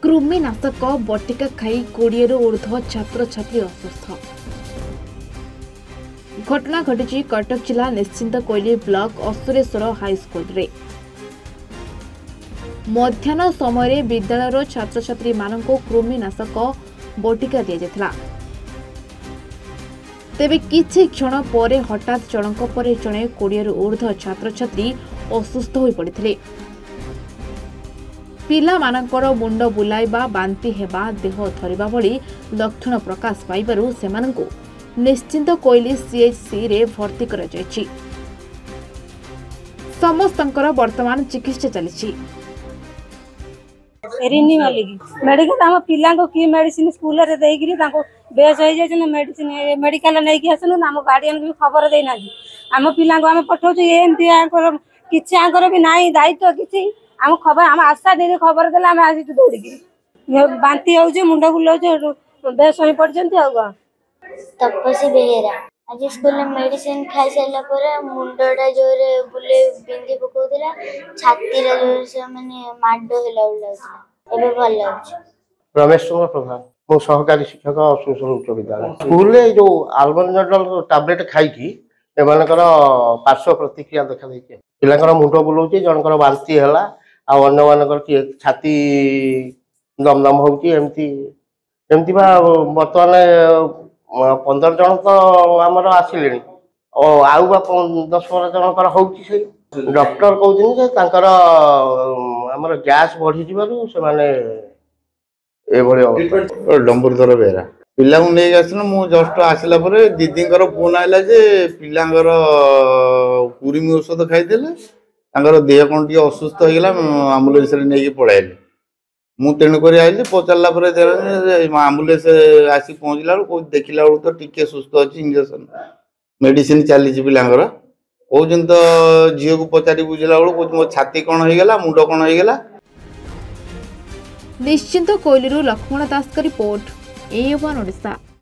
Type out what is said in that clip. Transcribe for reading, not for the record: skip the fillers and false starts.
कृमिनाशक बटिका खाई 20 रु ऊर्ध्व छात्र छात्री अस्वस्थ। घटना घटी कटक जिला निश्चिंत कोइली ब्लॉक असुरेश्वर हाईस्कल रे। मध्याह्न समय विद्यालय छात्र छात्री मानक कृमिनाशक बटिका दि जायतिला। तेबे किछि क्षण पर हठात जनक पर जणे 20 रु ऊर्ध्व छात्र छात्री असुस्थ होई पड़िथिले। पिला मानकर मुंड बुलाइबा बांती हेबा देह थरिबा भली लक्षण प्रकाश पाइबारु सेमानंकु निश्चिंत कोइली सीएचसी रे भर्ती करा जायछि। समस्तंकर वर्तमान चिकित्सा चलिछि। रिनी मालिक मेडिकल आम पिला की मेडिसिन स्कूल रे देइगिरी ताको बेस हो जाय मेडिसिन मेडिकल नै कि आसनु आम गार्डियन भी खबर देना आम पिला आम पठाऊ एमती आंकर किछि आंकर भी नाही दायित्व किछि आम खबर आम आशा दे खबर देला आम आसी दौड़ी बांती हो मुंड बुलाऊ बेस हो पड़ते आ तपसी बेहेरा आज स्कूल मेडिसिन खाई सारा पर मुंडटा जोरे बुले बिंदी पकाउला छाती जोर से माने माड होला लागुला एबे भल लागछ। रमेश कुमार प्रधान मो सहकारी शिक्षक असुरेश्वर उच्च विद्यालय स्कूल जो आल्बेंडाजोल टैबलेट खाई एमानकर पार्श्व प्रतिक्रिया देखा देखे पिलांकर मुंड बुलाउची जनकर बांती हैला आ अन्य मानकर कि छाती दमदम होउची एमती एमती बा वर्तमान 15 जन तो आमर आसिले आउ बा 10-15 जनकर होउची से डॉक्टर कहउछन जे तांकर आमर गैस बढ़ी जिबारु से माने ए भले डंबरधर बेरा पिला को नहीं आसन मु जस्ट आसला परे दीदींकर फोन आइला जे पिलांकर कुरिमी औषध खाइदेले तांकर देह कोन टी असुस्थ हो गला एम्बुलेंस रे नेकी पळाइले मु तेणु करी आइली पचारला परे एम्बुलेंस आसी पहुंचला को देखिला तो टिके सुस्थ अछि इंजेक्शन मेडिसिन चली पिलांकर कहउछन तो झियो को पचारी बुझला को मो छाती कोन हो गला मुंड कोन हो गला। निश्चिंत कोइलीरू लक्ष्मण दास का रिपोर्ट ए1 ओडिशा।